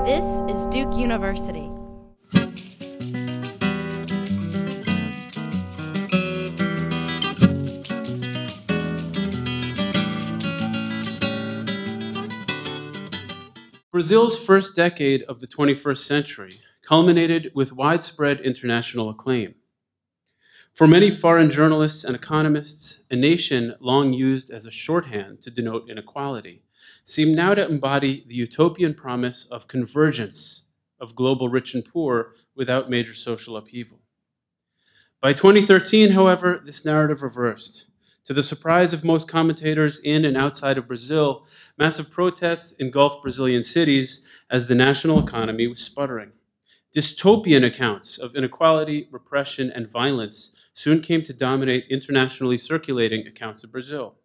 This is Duke University. Brazil's first decade of the 21st century culminated with widespread international acclaim. For many foreign journalists and economists, a nation long used as a shorthand to denote inequality seemed now to embody the utopian promise of convergence of global rich and poor without major social upheaval. By 2013, however, this narrative reversed. To the surprise of most commentators in and outside of Brazil, massive protests engulfed Brazilian cities as the national economy was sputtering. Dystopian accounts of inequality, repression, and violence soon came to dominate internationally circulating accounts of Brazil.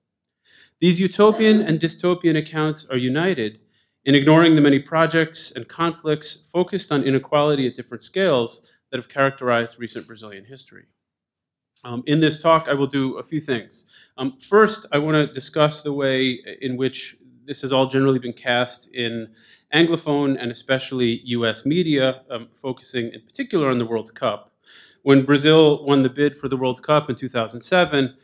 These utopian and dystopian accounts are united in ignoring the many projects and conflicts focused on inequality at different scales that have characterized recent Brazilian history. In this talk, I will do a few things. First, I want to discuss the way in which this has all generally been cast in Anglophone and especially US media, focusing in particular on the World Cup. When Brazil won the bid for the World Cup in 2007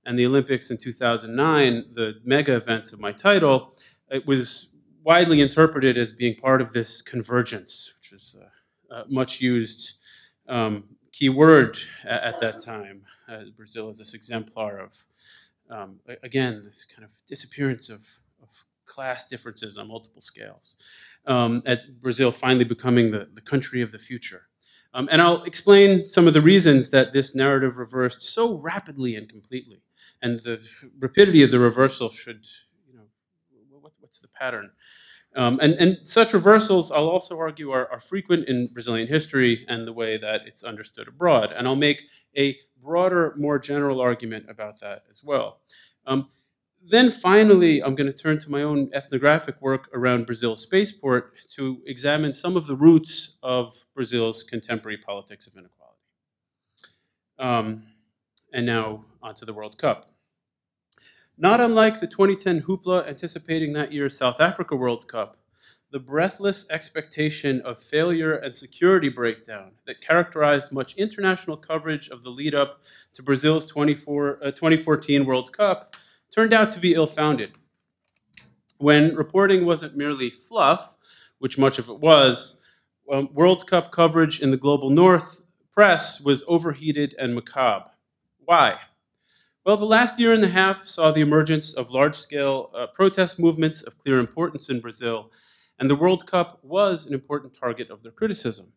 and the Olympics in 2009, the mega events of my title, it was widely interpreted as being part of this convergence, which was a much used key word at that time. Brazil is this exemplar of, again, this kind of disappearance of class differences on multiple scales. At Brazil finally becoming the country of the future. And I'll explain some of the reasons that this narrative reversed so rapidly and completely. And the rapidity of the reversal should, what's the pattern? And such reversals, I'll also argue, are frequent in Brazilian history and the way that it's understood abroad. And I'll make a broader, more general argument about that as well. Then finally, I'm going to turn to my own ethnographic work around Brazil's spaceport to examine some of the roots of Brazil's contemporary politics of inequality. And now onto the World Cup. Not unlike the 2010 hoopla anticipating that year's South Africa World Cup, the breathless expectation of failure and security breakdown that characterized much international coverage of the lead-up to Brazil's 2014 World Cup turned out to be ill-founded. When reporting wasn't merely fluff, which much of it was, World Cup coverage in the global North press was overheated and macabre. Why? Well, the last year and a half saw the emergence of large-scale protest movements of clear importance in Brazil, and the World Cup was an important target of their criticism.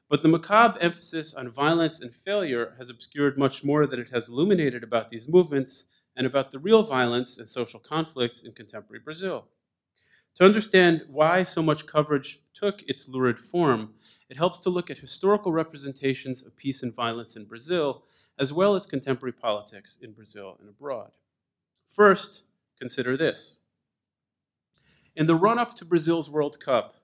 But the macabre emphasis on violence and failure has obscured much more that it has illuminated about these movements and about the real violence and social conflicts in contemporary Brazil. To understand why so much coverage took its lurid form, it helps to look at historical representations of peace and violence in Brazil, as well as contemporary politics in Brazil and abroad. First, consider this. In the run-up to Brazil's World Cup,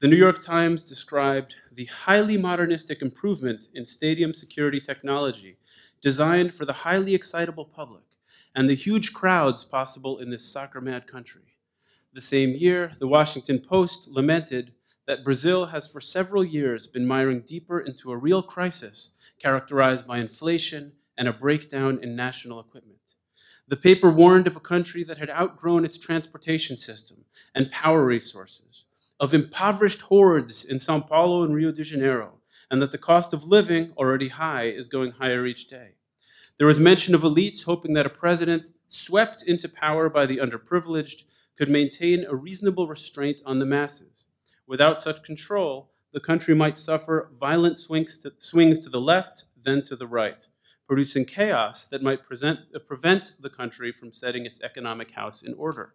the New York Times described the highly modernistic improvement in stadium security technology designed for the highly excitable public and the huge crowds possible in this soccer-mad country. The same year, the Washington Post lamented that Brazil has for several years been miring deeper into a real crisis characterized by inflation and a breakdown in national equipment. The paper warned of a country that had outgrown its transportation system and power resources, of impoverished hordes in São Paulo and Rio de Janeiro, and that the cost of living, already high, is going higher each day. There was mention of elites hoping that a president swept into power by the underprivileged could maintain a reasonable restraint on the masses. Without such control, the country might suffer violent swings to the left, then to the right, producing chaos that might prevent the country from setting its economic house in order.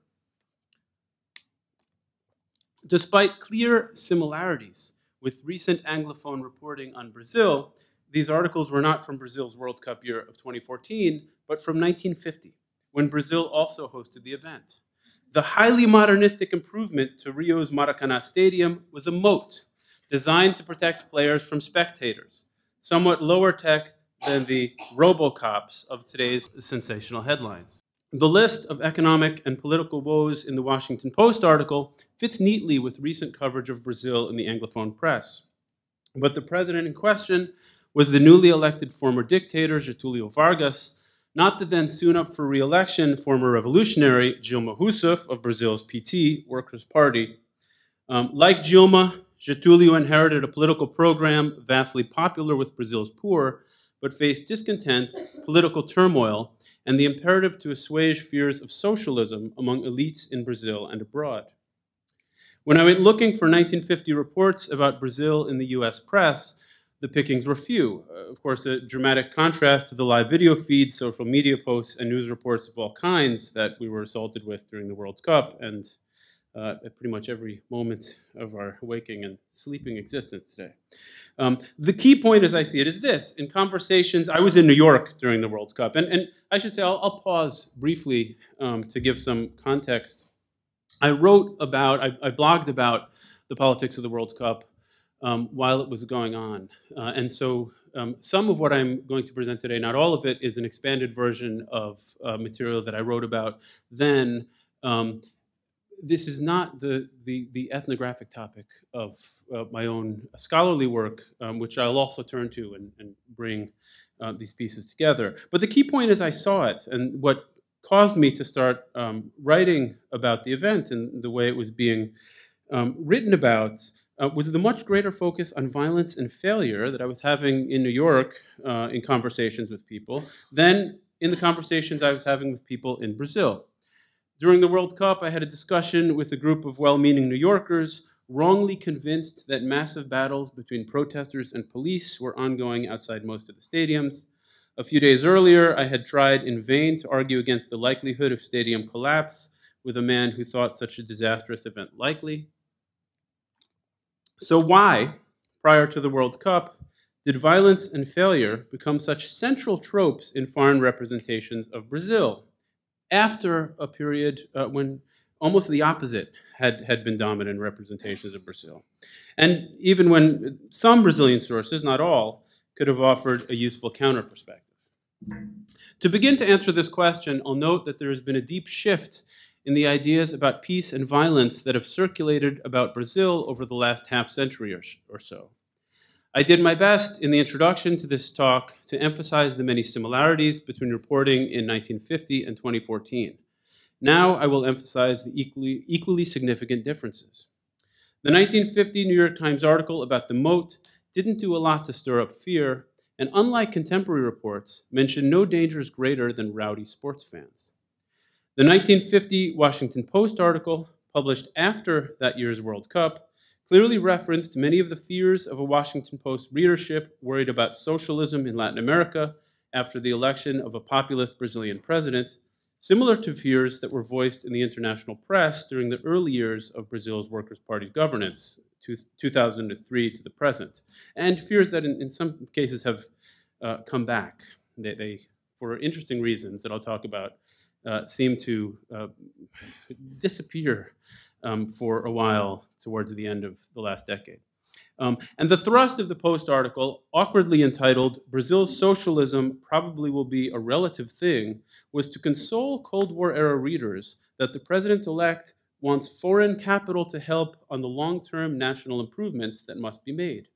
Despite clear similarities with recent Anglophone reporting on Brazil, these articles were not from Brazil's World Cup year of 2014, but from 1950, when Brazil also hosted the event. The highly modernistic improvement to Rio's Maracanã Stadium was a moat designed to protect players from spectators, somewhat lower tech than the RoboCops of today's sensational headlines. The list of economic and political woes in the Washington Post article fits neatly with recent coverage of Brazil in the Anglophone press. But the president in question was the newly elected former dictator, Getúlio Vargas, not the then soon up for re-election former revolutionary Dilma Rousseff of Brazil's PT, Workers' Party. Like Dilma, Getúlio inherited a political program vastly popular with Brazil's poor, but faced discontent, political turmoil, and the imperative to assuage fears of socialism among elites in Brazil and abroad. When I went looking for 1950 reports about Brazil in the US press, the pickings were few. Of course, a dramatic contrast to the live video feeds, social media posts, and news reports of all kinds that we were assaulted with during the World Cup and at pretty much every moment of our waking and sleeping existence today. The key point, as I see it, is this. In conversations, I was in New York during the World Cup, and I should say, I'll pause briefly to give some context. I blogged about the politics of the World Cup while it was going on. And so some of what I'm going to present today, not all of it, is an expanded version of material that I wrote about then. This is not the ethnographic topic of my own scholarly work, which I'll also turn to and bring these pieces together. But the key point is I saw it, and what caused me to start writing about the event and the way it was being written about was the much greater focus on violence and failure that I was having in New York in conversations with people than in the conversations I was having with people in Brazil. During the World Cup, I had a discussion with a group of well-meaning New Yorkers wrongly convinced that massive battles between protesters and police were ongoing outside most of the stadiums. A few days earlier, I had tried in vain to argue against the likelihood of stadium collapse with a man who thought such a disastrous event likely. So why, prior to the World Cup, did violence and failure become such central tropes in foreign representations of Brazil, after a period when almost the opposite had been dominant in representations of Brazil? And even when some Brazilian sources, not all, could have offered a useful counter perspective. To begin to answer this question, I'll note that there has been a deep shift in the ideas about peace and violence that have circulated about Brazil over the last half-century or so. I did my best in the introduction to this talk to emphasize the many similarities between reporting in 1950 and 2014. Now I will emphasize the equally significant differences. The 1950 New York Times article about the moat didn't do a lot to stir up fear, and unlike contemporary reports, mentioned no dangers greater than rowdy sports fans. The 1950 Washington Post article, published after that year's World Cup, clearly referenced many of the fears of a Washington Post readership worried about socialism in Latin America after the election of a populist Brazilian president, similar to fears that were voiced in the international press during the early years of Brazil's Workers' Party governance, 2003 to the present, and fears that in some cases have come back. They, for interesting reasons that I'll talk about, seem to disappear for a while towards the end of the last decade. And the thrust of the Post article, awkwardly entitled, "Brazil's Socialism Probably Will Be a Relative Thing," was to console Cold War-era readers that the president-elect wants foreign capital to help on the long-term national improvements that must be made.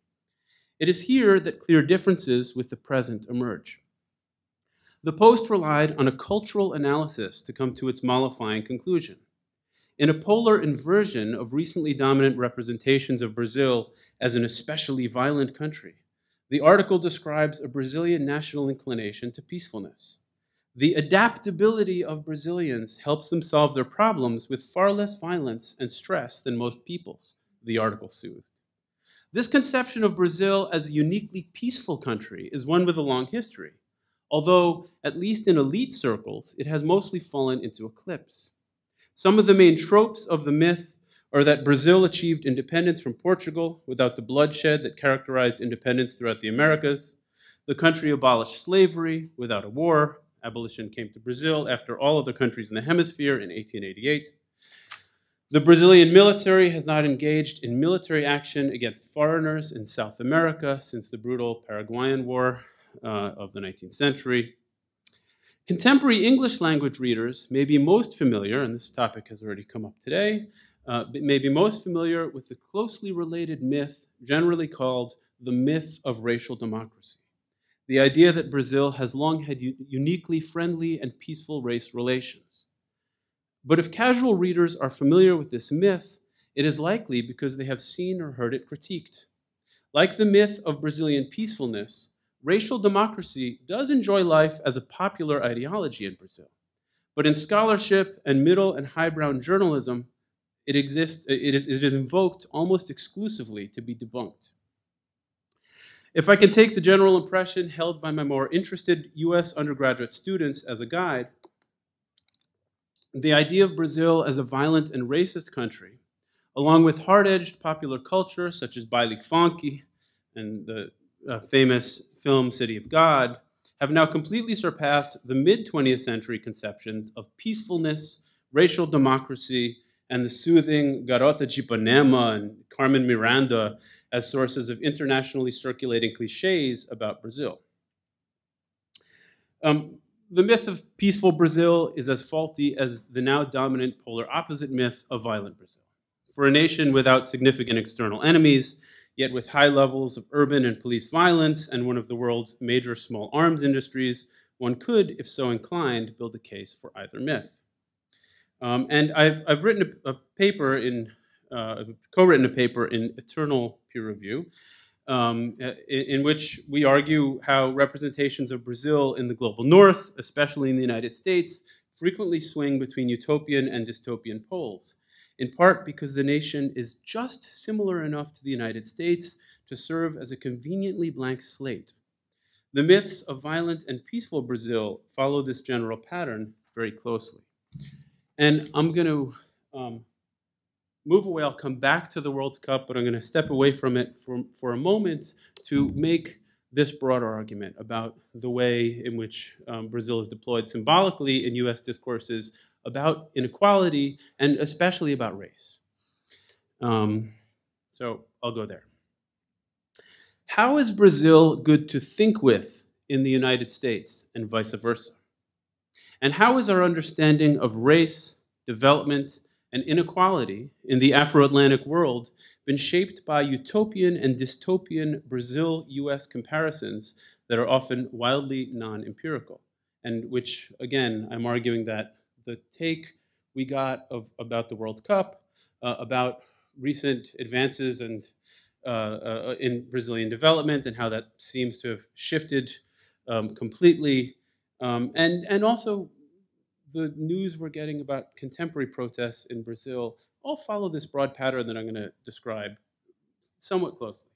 It is here that clear differences with the present emerge. The Post relied on a cultural analysis to come to its mollifying conclusion. In a polar inversion of recently dominant representations of Brazil as an especially violent country, the article describes a Brazilian national inclination to peacefulness. The adaptability of Brazilians helps them solve their problems with far less violence and stress than most peoples, the article soothed. This conception of Brazil as a uniquely peaceful country is one with a long history, although, at least in elite circles, it has mostly fallen into eclipse. Some of the main tropes of the myth are that Brazil achieved independence from Portugal without the bloodshed that characterized independence throughout the Americas. The country abolished slavery without a war. Abolition came to Brazil after all other countries in the hemisphere in 1888. The Brazilian military has not engaged in military action against foreigners in South America since the brutal Paraguayan War of the 19th century. Contemporary English language readers may be most familiar, and this topic has already come up today, may be most familiar with the closely related myth generally called the myth of racial democracy. The idea that Brazil has long had uniquely friendly and peaceful race relations. But if casual readers are familiar with this myth, it is likely because they have seen or heard it critiqued. Like the myth of Brazilian peacefulness, racial democracy does enjoy life as a popular ideology in Brazil. But in scholarship and middle and highbrow journalism, it is invoked almost exclusively to be debunked. If I can take the general impression held by my more interested US undergraduate students as a guide, the idea of Brazil as a violent and racist country, along with hard-edged popular culture such as baile funk and the famous film City of God, have now completely surpassed the mid-20th century conceptions of peacefulness, racial democracy, and the soothing Garota de Ipanema and Carmen Miranda as sources of internationally circulating cliches about Brazil. The myth of peaceful Brazil is as faulty as the now dominant polar opposite myth of violent Brazil. For a nation without significant external enemies, yet with high levels of urban and police violence and one of the world's major small arms industries, one could, if so inclined, build a case for either myth. And I've written a paper co-written a paper in Eternal Peer Review, in which we argue how representations of Brazil in the global north, especially in the United States, frequently swing between utopian and dystopian poles, in part because the nation is just similar enough to the United States to serve as a conveniently blank slate. The myths of violent and peaceful Brazil follow this general pattern very closely. And I'm going to move away. I'll come back to the World Cup, but I'm going to step away from it for a moment to make this broader argument about the way in which Brazil is deployed symbolically in US discourses about inequality and especially about race. So I'll go there. How is Brazil good to think with in the United States and vice versa? And how is our understanding of race, development, and inequality in the Afro-Atlantic world been shaped by utopian and dystopian Brazil-US comparisons that are often wildly non-empirical, and which, again, I'm arguing that the take we got about the World Cup, about recent advances and in Brazilian development and how that seems to have shifted completely, and also the news we're getting about contemporary protests in Brazil all follow this broad pattern that I'm going to describe somewhat closely.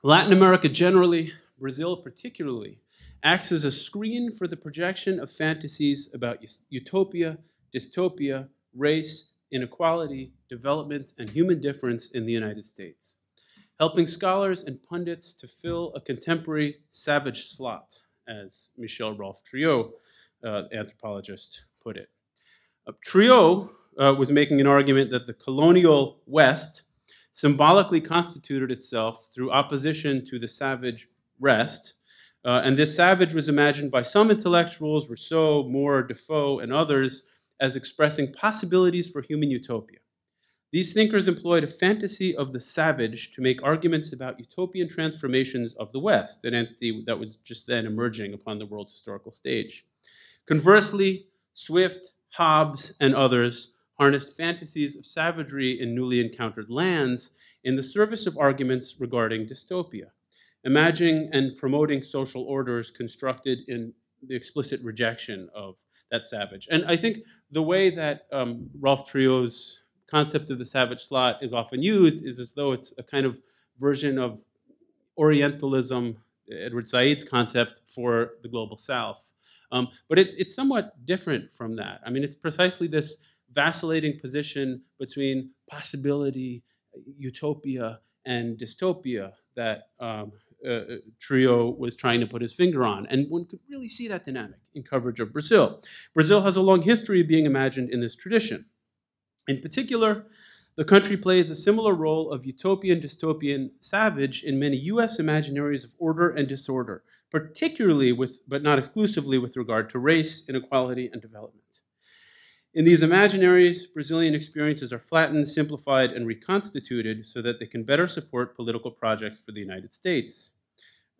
Latin America generally, Brazil particularly, acts as a screen for the projection of fantasies about utopia, dystopia, race, inequality, development, and human difference in the United States, helping scholars and pundits to fill a contemporary savage slot, as Michel Rolph Triot, anthropologist, put it. Triot was making an argument that the colonial West symbolically constituted itself through opposition to the savage rest, and this savage was imagined by some intellectuals, Rousseau, Moore, Defoe, and others, as expressing possibilities for human utopia. These thinkers employed a fantasy of the savage to make arguments about utopian transformations of the West, an entity that was just then emerging upon the world's historical stage. Conversely, Swift, Hobbes, and others harnessed fantasies of savagery in newly encountered lands in the service of arguments regarding dystopia, imagining and promoting social orders constructed in the explicit rejection of that savage. And I think the way that Rolph Triot's concept of the savage slot is often used is as though it's a kind of version of Orientalism, Edward Said's concept for the global South. But it's somewhat different from that. I mean, it's precisely this vacillating position between possibility, utopia, and dystopia that Triot was trying to put his finger on. And one could really see that dynamic in coverage of Brazil. Brazil has a long history of being imagined in this tradition. In particular, the country plays a similar role of utopian, dystopian savage in many US imaginaries of order and disorder, particularly with, but not exclusively with regard to race, inequality, and development. In these imaginaries, Brazilian experiences are flattened, simplified, and reconstituted so that they can better support political projects for the United States,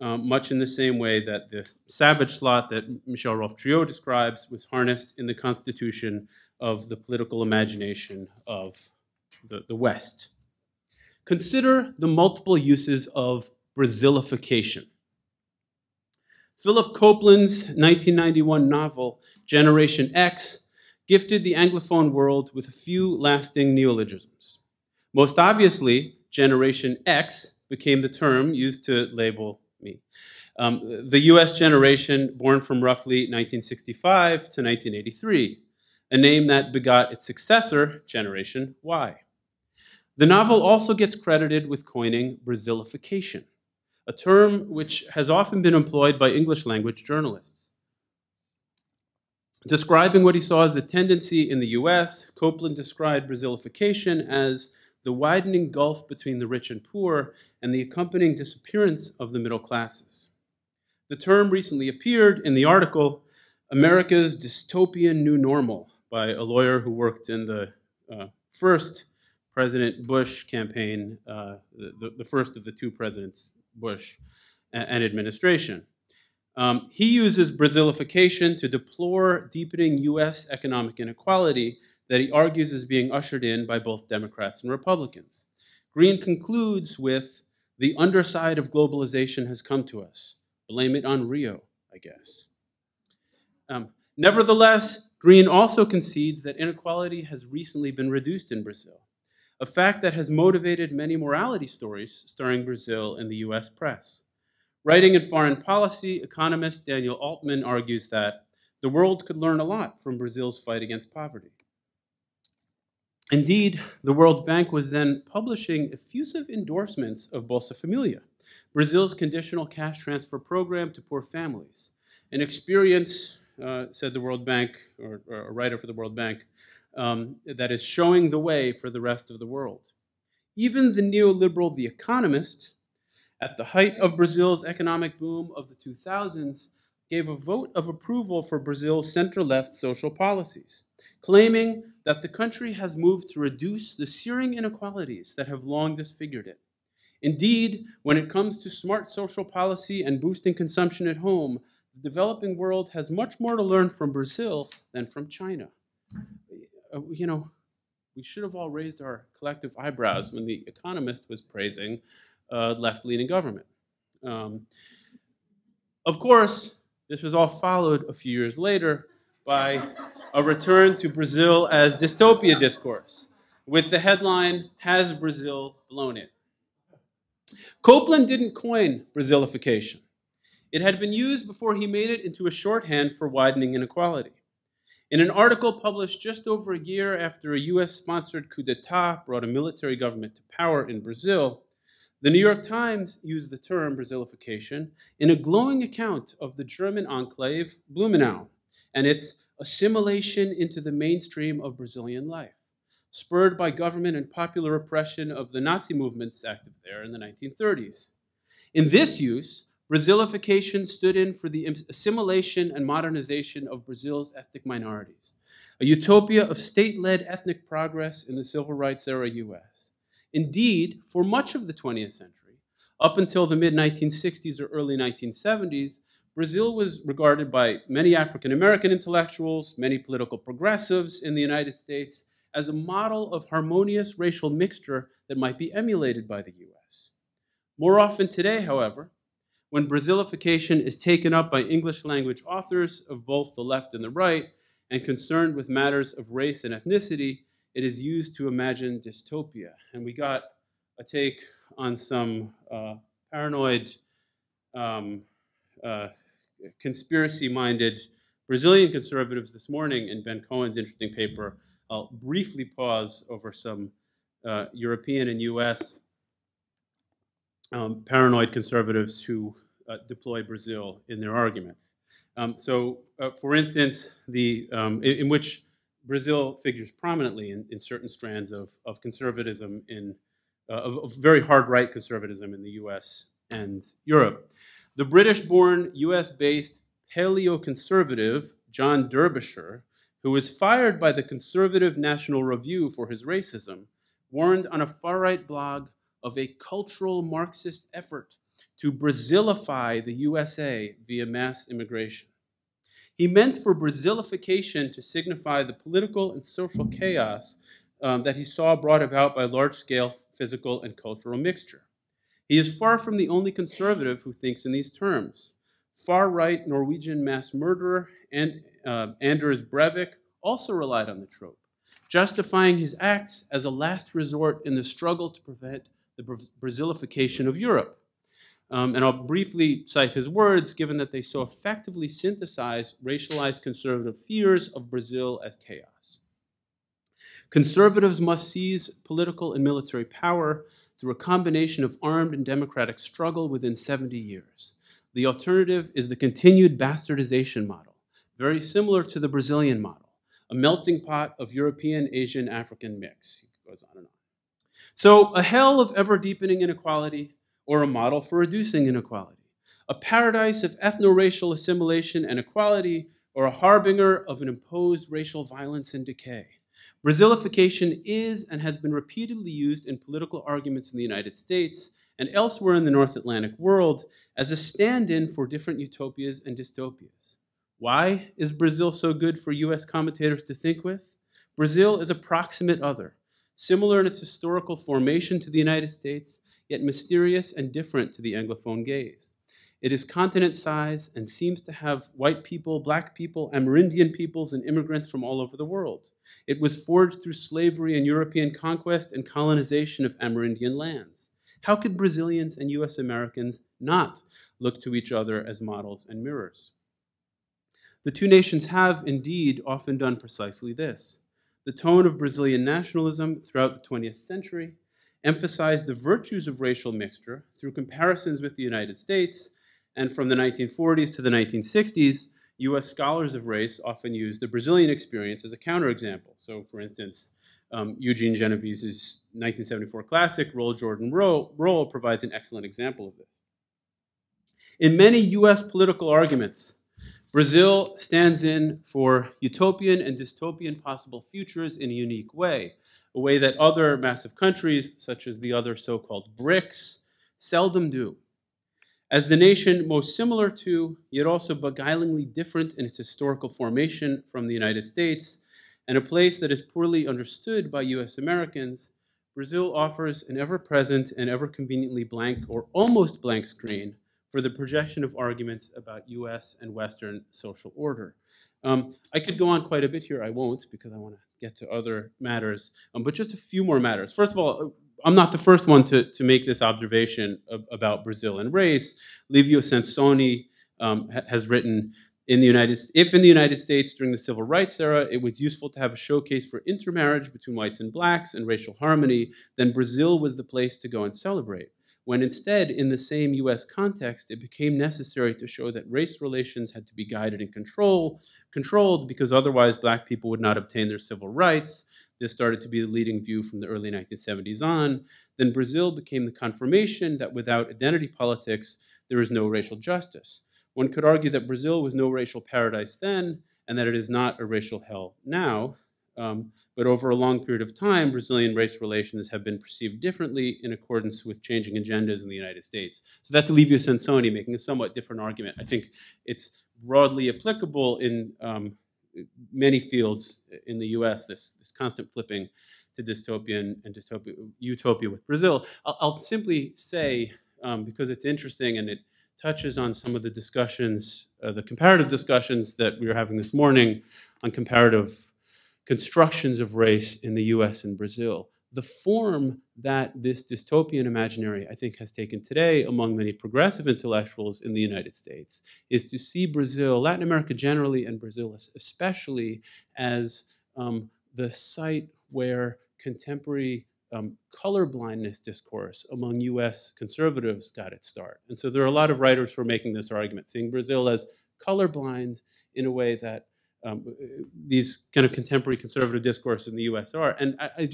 much in the same way that the savage slot that Michel Rolfe-Triot describes was harnessed in the constitution of the political imagination of the West. Consider the multiple uses of Brazilification. Philip Copeland's 1991 novel, Generation X, gifted the Anglophone world with a few lasting neologisms. Most obviously, Generation X became the term used to label me. The US generation born from roughly 1965 to 1983, a name that begot its successor, Generation Y. The novel also gets credited with coining Brazilification, a term which has often been employed by English language journalists. Describing what he saw as the tendency in the US, Copeland described Brazilification as the widening gulf between the rich and poor and the accompanying disappearance of the middle classes. The term recently appeared in the article, America's Dystopian New Normal, by a lawyer who worked in the first President Bush campaign, the first of the two presidents, Bush and administration. He uses Brazilification to deplore deepening US economic inequality that he argues is being ushered in by both Democrats and Republicans. Green concludes with, the underside of globalization has come to us. Blame it on Rio, I guess. Nevertheless, Green also concedes that inequality has recently been reduced in Brazil, a fact that has motivated many morality stories starring Brazil in the US press. Writing in Foreign Policy, economist Daniel Altman argues that the world could learn a lot from Brazil's fight against poverty. Indeed, the World Bank was then publishing effusive endorsements of Bolsa Familia, Brazil's conditional cash transfer program to poor families, an experience, said the World Bank, or a writer for the World Bank, that is showing the way for the rest of the world. Even the neoliberal The Economist, at the height of Brazil's economic boom of the 2000s, gave a vote of approval for Brazil's center-left social policies, claiming that the country has moved to reduce the searing inequalities that have long disfigured it. Indeed, when it comes to smart social policy and boosting consumption at home, the developing world has much more to learn from Brazil than from China. You know, we should have all raised our collective eyebrows when The Economist was praising left-leaning government. Of course, this was all followed a few years later by a return to Brazil as dystopia discourse, with the headline, Has Brazil Blown It? Copeland didn't coin Brazilification. It had been used before he made it into a shorthand for widening inequality. In an article published just over a year after a US-sponsored coup d'etat brought a military government to power in Brazil, the New York Times used the term Brazilification in a glowing account of the German enclave Blumenau and its assimilation into the mainstream of Brazilian life, spurred by government and popular repression of the Nazi movements active there in the 1930s. In this use, Brazilification stood in for the assimilation and modernization of Brazil's ethnic minorities, a utopia of state-led ethnic progress in the civil rights era US. Indeed, for much of the 20th century, up until the mid-1960s or early 1970s, Brazil was regarded by many African-American intellectuals, many political progressives in the United States, as a model of harmonious racial mixture that might be emulated by the US. More often today, however, when Brazilification is taken up by English language authors of both the left and the right and concerned with matters of race and ethnicity, it is used to imagine dystopia. And we got a take on some paranoid, conspiracy-minded Brazilian conservatives this morning in Ben Cohen's interesting paper. I'll briefly pause over some European and US paranoid conservatives who deploy Brazil in their argument. For instance, in which Brazil figures prominently in certain strands of conservatism, of very hard right conservatism in the US and Europe. The British-born, US-based paleoconservative John Derbyshire, who was fired by the conservative National Review for his racism, warned on a far-right blog of a cultural Marxist effort to Brazilify the USA via mass immigration. He meant for Brazilification to signify the political and social chaos that he saw brought about by large-scale physical and cultural mixture. He is far from the only conservative who thinks in these terms. Far-right Norwegian mass murderer Anders Breivik also relied on the trope, justifying his acts as a last resort in the struggle to prevent the Brazilification of Europe. And I'll briefly cite his words, given that they so effectively synthesize racialized conservative fears of Brazil as chaos. Conservatives must seize political and military power through a combination of armed and democratic struggle within 70 years. The alternative is the continued bastardization model, very similar to the Brazilian model, a melting pot of European, Asian, African mix. It goes on and on. So a hell of ever-deepening inequality, or a model for reducing inequality, a paradise of ethno-racial assimilation and equality, or a harbinger of an imposed racial violence and decay. Brazilification is and has been repeatedly used in political arguments in the United States and elsewhere in the North Atlantic world as a stand-in for different utopias and dystopias. Why is Brazil so good for US commentators to think with? Brazil is a proximate other, similar in its historical formation to the United States, yet mysterious and different to the Anglophone gaze. It is continent size and seems to have white people, black people, Amerindian peoples, and immigrants from all over the world. It was forged through slavery and European conquest and colonization of Amerindian lands. How could Brazilians and US Americans not look to each other as models and mirrors? The two nations have indeed often done precisely this. The tone of Brazilian nationalism throughout the 20th century emphasized the virtues of racial mixture through comparisons with the United States, and from the 1940s to the 1960s, US scholars of race often used the Brazilian experience as a counterexample. So for instance, Eugene Genovese's 1974 classic, Roll Jordan Roll, provides an excellent example of this. In many US political arguments, Brazil stands in for utopian and dystopian possible futures in a unique way, a way that other massive countries, such as the other so-called BRICS, seldom do. As the nation most similar to, yet also beguilingly different in its historical formation from the United States, and a place that is poorly understood by US Americans, Brazil offers an ever-present and ever-conveniently blank or almost blank screen for the projection of arguments about US and Western social order. I could go on quite a bit here. I won't, because I want to get to other matters, but just a few more matters. First of all, I'm not the first one to make this observation about Brazil and race. Livio Sansoni has written, if in the United States during the Civil Rights era it was useful to have a showcase for intermarriage between whites and blacks and racial harmony, then Brazil was the place to go and celebrate. When instead, in the same US context, it became necessary to show that race relations had to be guided and controlled because otherwise black people would not obtain their civil rights. This started to be the leading view from the early 1970s on. Then Brazil became the confirmation that without identity politics, there is no racial justice. One could argue that Brazil was no racial paradise then, and that it is not a racial hell now. But over a long period of time, Brazilian race relations have been perceived differently in accordance with changing agendas in the United States. So that's Livio Sansoni making a somewhat different argument. I think it's broadly applicable in many fields in the US, this constant flipping to dystopian and utopia with Brazil. I'll simply say, because it's interesting and it touches on some of the discussions, the comparative discussions that we were having this morning on comparative constructions of race in the US and Brazil. The form that this dystopian imaginary, I think, has taken today among many progressive intellectuals in the United States is to see Brazil, Latin America generally, and Brazil especially, as the site where contemporary colorblindness discourse among US conservatives got its start. And so there are a lot of writers who are making this argument, seeing Brazil as colorblind in a way that these kind of contemporary conservative discourse in the US are. And I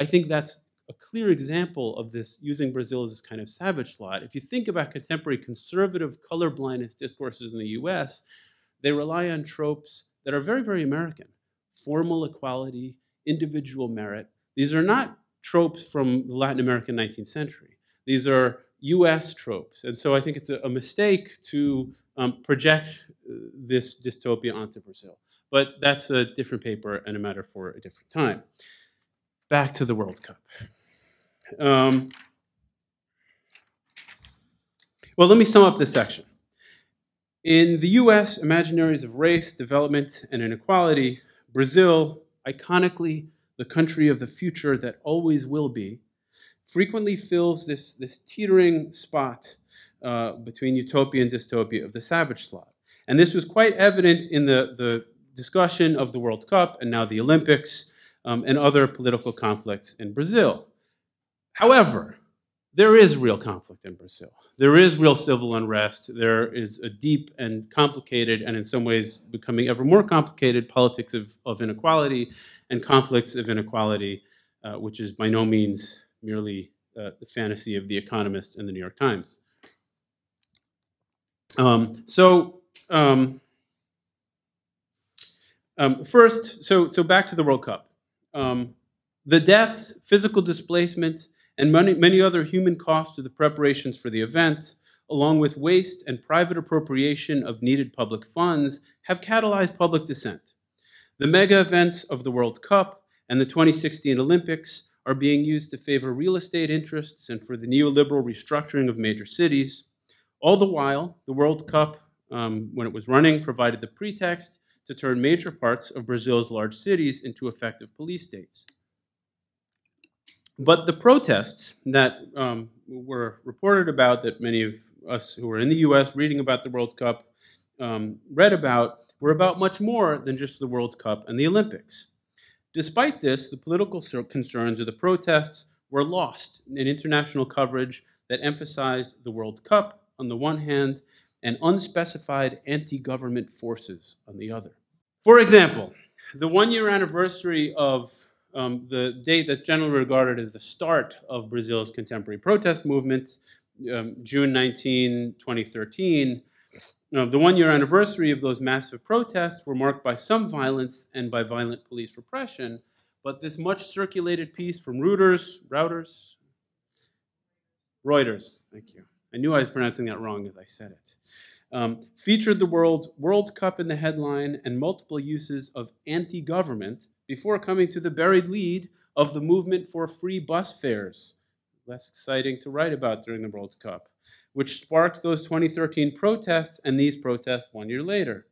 think that's a clear example of this, using Brazil as this kind of savage slot. If you think about contemporary conservative colorblindness discourses in the US, they rely on tropes that are very, very American. Formal equality, individual merit. These are not tropes from the Latin American 19th century. These are US tropes. And so I think it's a mistake to project this dystopia onto Brazil. But that's a different paper and a matter for a different time. Back to the World Cup. Well, let me sum up this section. In the US, imaginaries of race, development, and inequality, Brazil, iconically the country of the future that always will be, frequently fills this teetering spot between utopia and dystopia of the savage slot. And this was quite evident in the discussion of the World Cup and now the Olympics and other political conflicts in Brazil. However, there is real conflict in Brazil. There is real civil unrest. There is a deep and complicated, and in some ways becoming ever more complicated, politics of inequality and conflicts of inequality, which is by no means merely the fantasy of The Economist and the New York Times. First, so back to the World Cup. The deaths, physical displacement, and many other human costs to the preparations for the event, along with waste and private appropriation of needed public funds, have catalyzed public dissent. The mega events of the World Cup and the 2016 Olympics are being used to favor real estate interests and for the neoliberal restructuring of major cities. All the while, the World Cup, when it was running, provided the pretext to turn major parts of Brazil's large cities into effective police states. But the protests that were reported about, that many of us who were in the US reading about the World Cup read about, were about much more than just the World Cup and the Olympics. Despite this, the political concerns of the protests were lost in international coverage that emphasized the World Cup on the one hand and unspecified anti-government forces on the other. For example, the one-year anniversary of the date that's generally regarded as the start of Brazil's contemporary protest movement, June 19, 2013, the one-year anniversary of those massive protests were marked by some violence and by violent police repression, but this much circulated piece from Reuters, thank you. I knew I was pronouncing that wrong as I said it. Featured the World Cup in the headline and multiple uses of anti-government before coming to the buried lead of the movement for free bus fares, less exciting to write about during the World Cup, which sparked those 2013 protests and these protests 1 year later.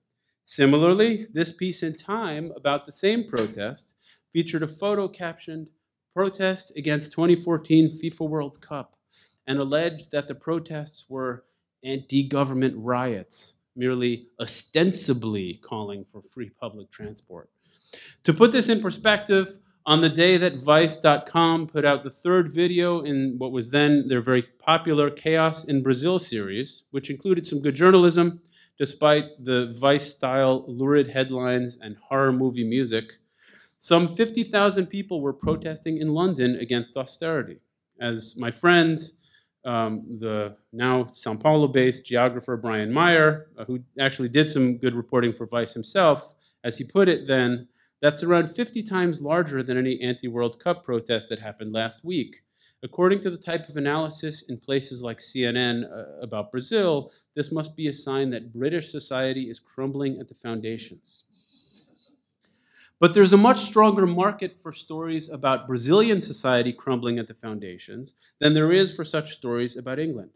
Similarly, this piece in Time about the same protest featured a photo captioned, "Protest against 2014 FIFA World Cup," and alleged that the protests were anti-government riots, merely ostensibly calling for free public transport. To put this in perspective, on the day that Vice.com put out the third video in what was then their very popular Chaos in Brazil series, which included some good journalism, despite the Vice-style lurid headlines and horror movie music, some 50,000 people were protesting in London against austerity. As my friend, the now São Paulo-based geographer Brian Meyer, who actually did some good reporting for Vice himself, as he put it then, that's around 50 times larger than any anti-World Cup protest that happened last week. According to the type of analysis in places like CNN about Brazil, this must be a sign that British society is crumbling at the foundations. But there's a much stronger market for stories about Brazilian society crumbling at the foundations than there is for such stories about England.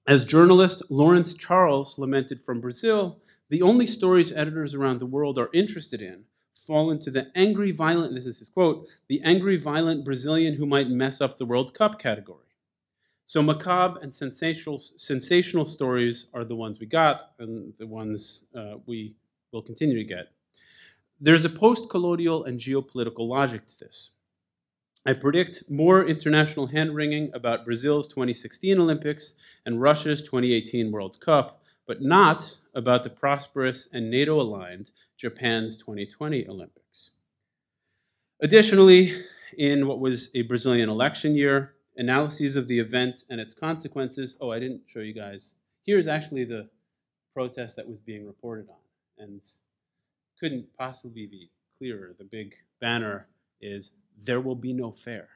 As journalist Lawrence Charles lamented from Brazil, the only stories editors around the world are interested in fall into the angry, violent, this is his quote, the angry, violent Brazilian who might mess up the World Cup category. So macabre and sensational stories are the ones we got and the ones we will continue to get. There's a post-colonial and geopolitical logic to this. I predict more international hand-wringing about Brazil's 2016 Olympics and Russia's 2018 World Cup, but not about the prosperous and NATO-aligned Japan's 2020 Olympics. Additionally, in what was a Brazilian election year, analyses of the event and its consequences. Oh, I didn't show you guys. Here's actually the protest that was being reported on, and couldn't possibly be clearer. The big banner is, "There will be no fair."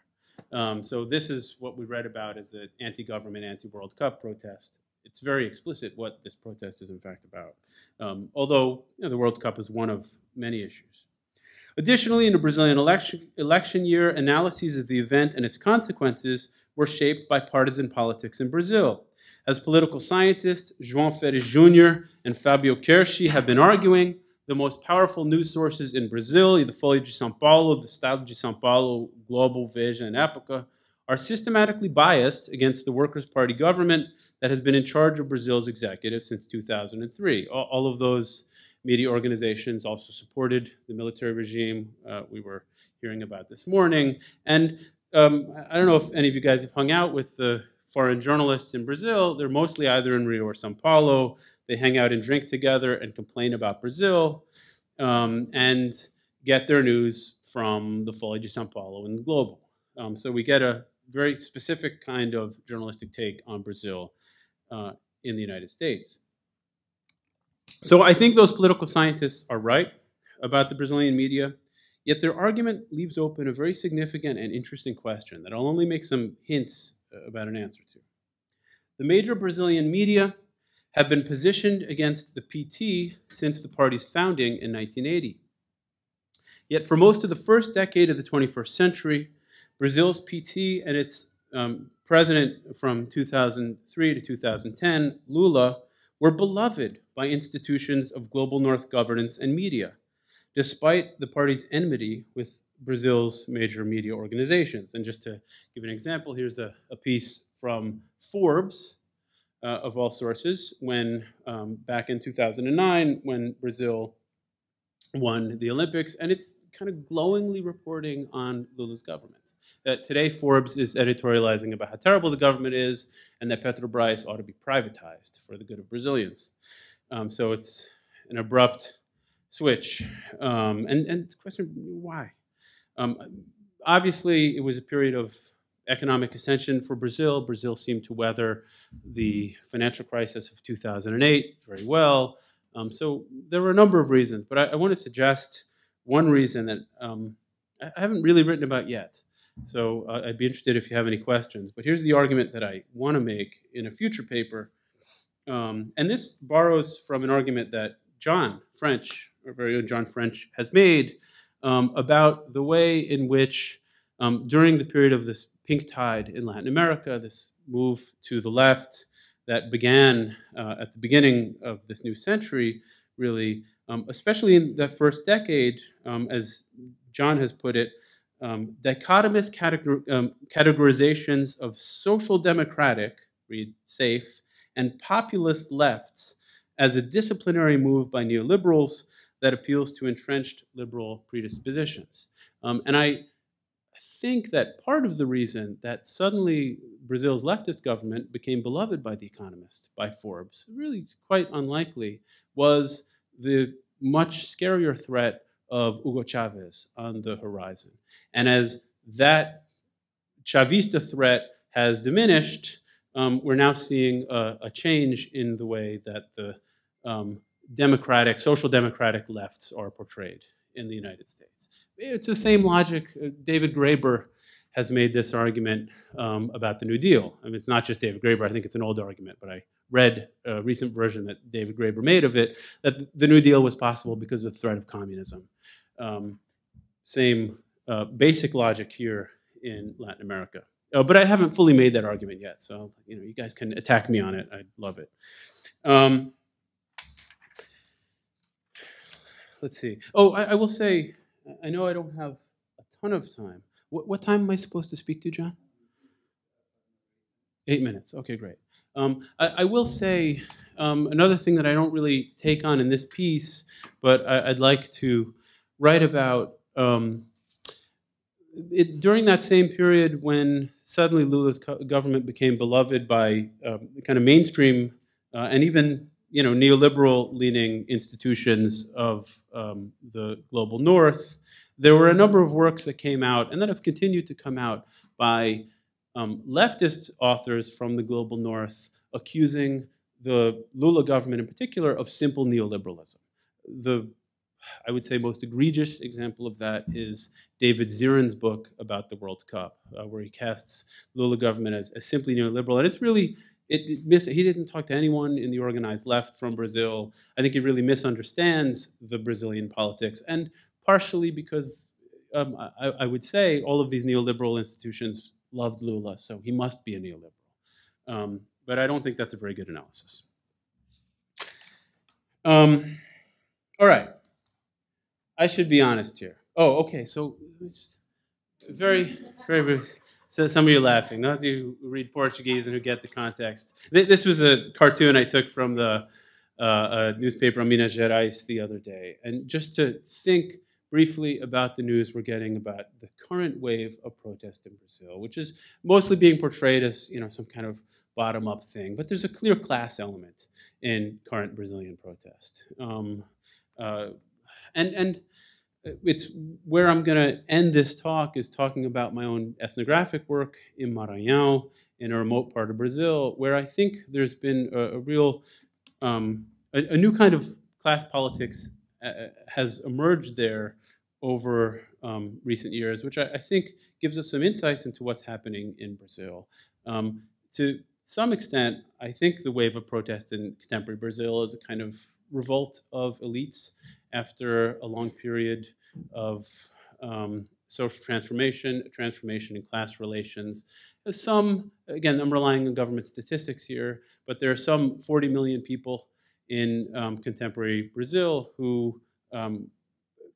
So this is what we read about as an anti-government, anti-World Cup protest. It's very explicit what this protest is in fact about, although the World Cup is one of many issues. Additionally, in the Brazilian election year, analyses of the event and its consequences were shaped by partisan politics in Brazil. As political scientists, João Ferres Jr. and Fabio Kershi have been arguing, the most powerful news sources in Brazil, the Folha de São Paulo, the Estado de São Paulo, Globo, Veja, and Época, are systematically biased against the Workers' Party government that has been in charge of Brazil's executive since 2003. All of those media organizations also supported the military regime we were hearing about this morning. And I don't know if any of you guys have hung out with the foreign journalists in Brazil. They're mostly either in Rio or São Paulo. They hang out and drink together and complain about Brazil and get their news from the Folha de São Paulo and the Globo. So we get a very specific kind of journalistic take on Brazil in the United States. So I think those political scientists are right about the Brazilian media, yet their argument leaves open a very significant and interesting question that I'll only make some hints about an answer to. The major Brazilian media have been positioned against the PT since the party's founding in 1980. Yet for most of the first decade of the 21st century, Brazil's PT and its president from 2003 to 2010, Lula, were beloved by institutions of global North governance and media, despite the party's enmity with Brazil's major media organizations. And just to give an example, here's a piece from Forbes, of all sources, when back in 2009, when Brazil won the Olympics, and it's kind of glowingly reporting on Lula's government. Today, Forbes is editorializing about how terrible the government is and that Petrobras ought to be privatized for the good of Brazilians. So it's an abrupt switch. And the question, why? Obviously, it was a period of economic ascension for Brazil. Brazil seemed to weather the financial crisis of 2008 very well. So there were a number of reasons, but I want to suggest one reason that I haven't really written about yet. So I'd be interested if you have any questions. But here's the argument that I want to make in a future paper. And this borrows from an argument that John French, our very own John French, has made about the way in which during the period of this pink tide in Latin America, this move to the left that began at the beginning of this new century, really, especially in that first decade, as John has put it, dichotomous categorizations of social democratic, read safe, and populist lefts as a disciplinary move by neoliberals that appeals to entrenched liberal predispositions. And I think that part of the reason that suddenly Brazil's leftist government became beloved by The Economist, by Forbes, really quite unlikely, was the much scarier threat of Hugo Chavez on the horizon. And as that Chavista threat has diminished, we're now seeing a change in the way that the democratic, social democratic lefts are portrayed in the United States. It's the same logic. David Graeber has made this argument about the New Deal. I mean, it's not just David Graeber. I think it's an old argument, but I read a recent version that David Graeber made of it, that the New Deal was possible because of the threat of communism. Same basic logic here in Latin America. But I haven't fully made that argument yet, so you guys can attack me on it. I'd love it. Let's see. Oh, I will say, I know I don't have a ton of time. What time am I supposed to speak to, John? 8 minutes. Okay, great. I will say another thing that I don't really take on in this piece, but I'd like to write about during that same period when suddenly Lula's government became beloved by kind of mainstream and even neoliberal-leaning institutions of the global North. there were a number of works that came out and that have continued to come out by leftist authors from the global north accusing the Lula government in particular of simple neoliberalism. The, I would say, most egregious example of that is David Zirin's book about the World Cup, where he casts Lula government as simply neoliberal. And it's really, he didn't talk to anyone in the organized left from Brazil. I think he really misunderstands the Brazilian politics, and partially because I would say all of these neoliberal institutions loved Lula, so he must be a neoliberal. But I don't think that's a very good analysis. All right. I should be honest here. Oh, okay. So, very, so some of you are laughing. Those of you who read Portuguese and who get the context. This was a cartoon I took from the newspaper on Minas Gerais the other day. And just to think briefly about the news we're getting about the current wave of protest in Brazil, which is mostly being portrayed as, you know, some kind of bottom-up thing. But there's a clear class element in current Brazilian protest. And it's where I'm going to end this talk is talking about my own ethnographic work in Maranhão, in a remote part of Brazil, where I think there's been a real, a new kind of class politics has emerged there over recent years, which I think gives us some insights into what's happening in Brazil. To some extent, I think the wave of protest in contemporary Brazil is a kind of revolt of elites after a long period of social transformation, transformation in class relations. There's some, again, I'm relying on government statistics here, but there are some 40 million people in contemporary Brazil who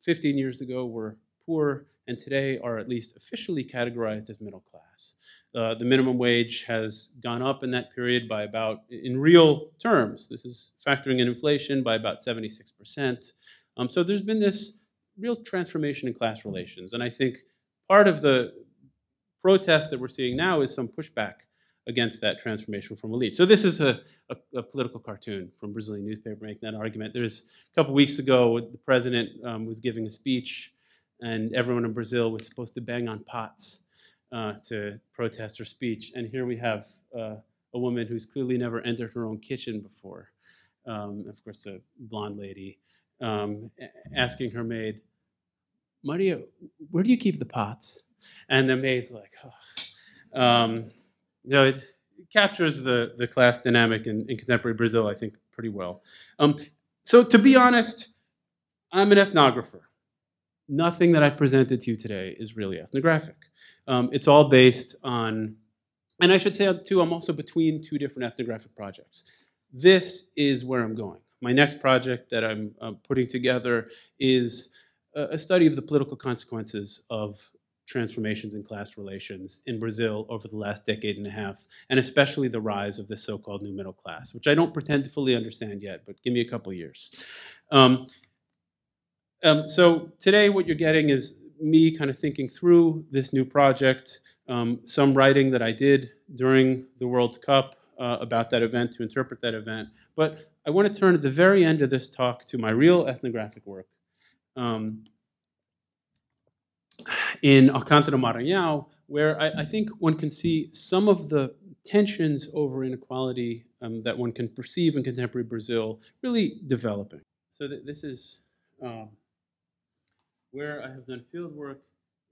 15 years ago were poor and today are at least officially categorized as middle class. The minimum wage has gone up in that period by about, in real terms, this is factoring in inflation, by about 76%. So there's been this real transformation in class relations. And I think part of the protest that we're seeing now is some pushback against that transformation from elite. So this is a political cartoon from a Brazilian newspaper making that argument. There's a couple weeks ago, the president was giving a speech, and everyone in Brazil was supposed to bang on pots to protest her speech. And here we have a woman who's clearly never entered her own kitchen before, of course, a blonde lady, asking her maid, "Maria, where do you keep the pots?" And the maid's like, oh. You know, it captures the class dynamic in contemporary Brazil, I think, pretty well. So to be honest, I'm an ethnographer. Nothing that I've presented to you today is really ethnographic. It's all based on, and I should say, too, I'm also between two different ethnographic projects. This is where I'm going. My next project that I'm putting together is a study of the political consequences of transformations in class relations in Brazil over the last decade and a half, and especially the rise of the so-called new middle class, which I don't pretend to fully understand yet, but give me a couple years. So today what you're getting is me kind of thinking through this new project, some writing that I did during the World Cup about that event to interpret that event. But I want to turn at the very end of this talk to my real ethnographic work. In Alcântara, Maranhão, where I think one can see some of the tensions over inequality that one can perceive in contemporary Brazil really developing. So this is where I have done field work,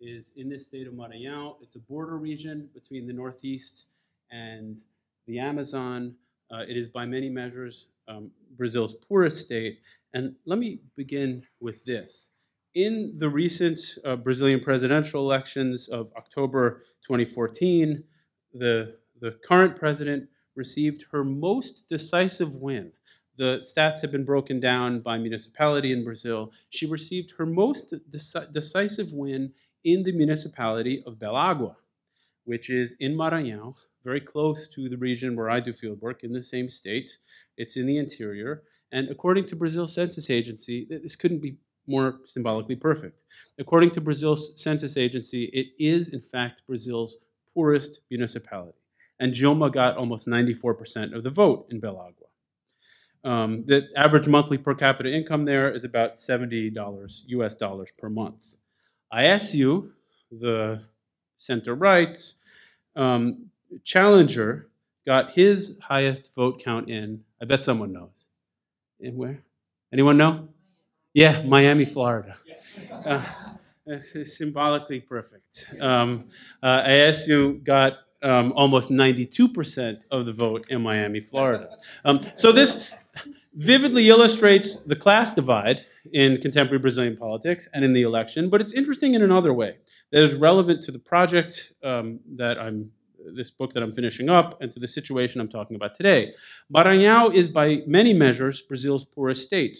is in this state of Maranhão. It's a border region between the Northeast and the Amazon. It is by many measures Brazil's poorest state. And let me begin with this. In the recent Brazilian presidential elections of October 2014, the current president received her most decisive win. The stats have been broken down by municipality in Brazil. She received her most decisive win in the municipality of Belagua, which is in Maranhão, very close to the region where I do field work in the same state. It's in the interior. And according to Brazil's census agency, this couldn't be more symbolically perfect. According to Brazil's census agency, it is, in fact, Brazil's poorest municipality. And Dilma got almost 94% of the vote in Belagua. The average monthly per capita income there is about $70 US dollars per month. ISU, the center-right challenger, got his highest vote count in, I bet someone knows. In where? Anyone know? Yeah, Miami, Florida. Uh, it's symbolically perfect. ISU got almost 92% of the vote in Miami, Florida. So this vividly illustrates the class divide in contemporary Brazilian politics and in the election, but it's interesting in another way that is relevant to the project this book that I'm finishing up, and to the situation I'm talking about today. Maranhão is by many measures Brazil's poorest state.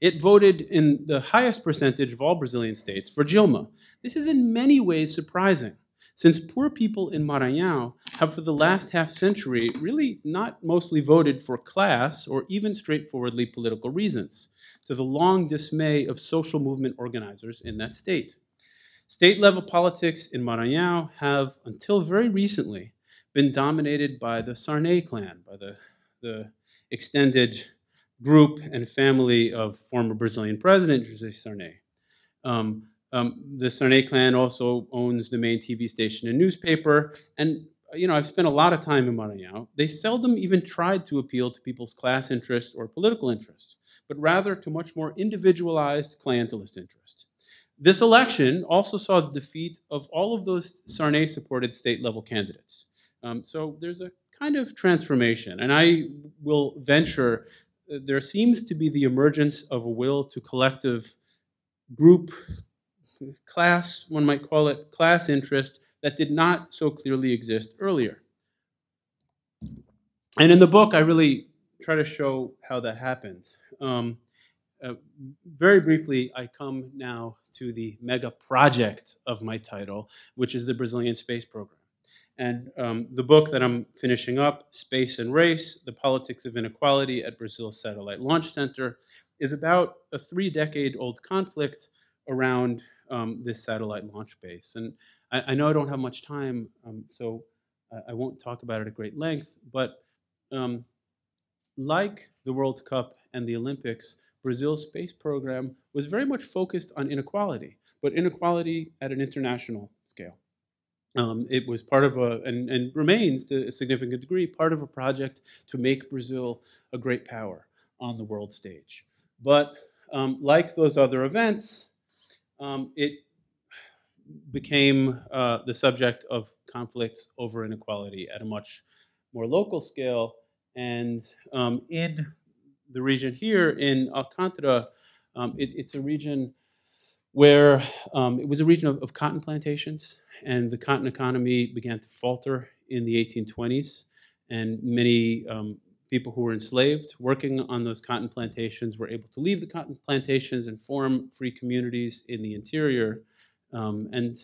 It voted in the highest percentage of all Brazilian states for Dilma. This is in many ways surprising, since poor people in Maranhão have for the last half century really not mostly voted for class or even straightforwardly political reasons, to the long dismay of social movement organizers in that state. State-level politics in Maranhão have, until very recently, been dominated by the Sarney clan, by the extended group and family of former Brazilian President José Sarney. The Sarney clan also owns the main TV station and newspaper, and I've spent a lot of time in Maranhão. They seldom even tried to appeal to people's class interests or political interests, but rather to much more individualized clientelist interests. This election also saw the defeat of all of those Sarney-supported state-level candidates. So there's a kind of transformation, and I will venture there seems to be the emergence of a will to collective group, class, one might call it, class interest that did not so clearly exist earlier. And in the book, I really try to show how that happened. Very briefly, I come now to the mega project of my title, which is the Brazilian space program. And the book that I'm finishing up, Space and Race, The Politics of Inequality at Brazil's Satellite Launch Center, is about a 3-decade-old conflict around this satellite launch base. And I know I don't have much time, so I won't talk about it at great length, but like the World Cup and the Olympics, Brazil's space program was very much focused on inequality, but inequality at an international scale. It was part of and remains to a significant degree, part of a project to make Brazil a great power on the world stage. But like those other events, it became the subject of conflicts over inequality at a much more local scale. And in the region here, in Alcântara, it's a region where it was a region of cotton plantations, and the cotton economy began to falter in the 1820s, and many people who were enslaved working on those cotton plantations were able to leave the cotton plantations and form free communities in the interior, and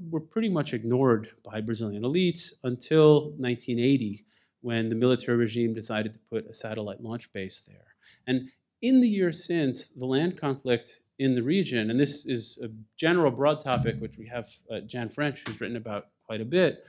were pretty much ignored by Brazilian elites until 1980, when the military regime decided to put a satellite launch base there. And in the years since, the land conflict in the region, and this is a general broad topic which we have Jan French, who's written about quite a bit,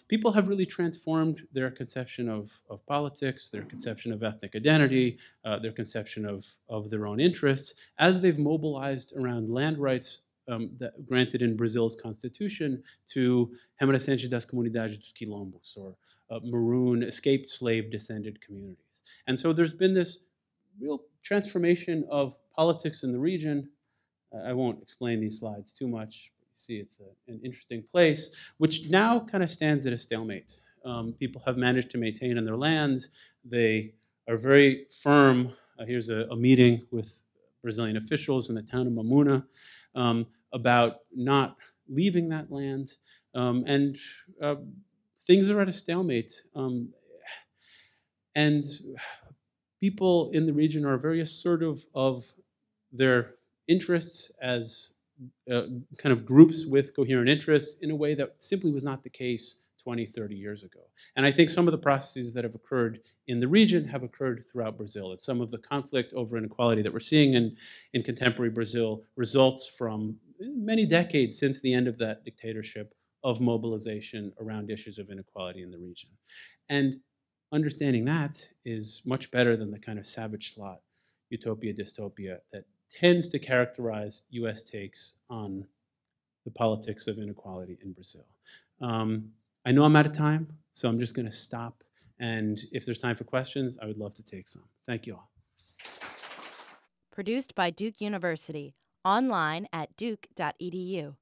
people have really transformed their conception of politics, their conception of ethnic identity, their conception of their own interests, as they've mobilized around land rights that granted in Brazil's constitution to remanescentes das comunidades dos quilombos, or maroon, escaped slave descended communities. And so there's been this real transformation of politics in the region. I won't explain these slides too much. You see, it's an interesting place, which now kind of stands at a stalemate. People have managed to maintain on their lands. They are very firm. Here's a meeting with Brazilian officials in the town of Mamuna about not leaving that land. And things are at a stalemate. And people in the region are very assertive of their interests as kind of groups with coherent interests in a way that simply was not the case 20, 30 years ago. And I think some of the processes that have occurred in the region have occurred throughout Brazil. And some of the conflict over inequality that we're seeing in contemporary Brazil results from many decades since the end of that dictatorship of mobilization around issues of inequality in the region. And understanding that is much better than the kind of savage slot, utopia, dystopia, that tends to characterize U.S. takes on the politics of inequality in Brazil. I know I'm out of time, so I'm just going to stop. And if there's time for questions, I would love to take some. Thank you all. Produced by Duke University. Online at duke.edu.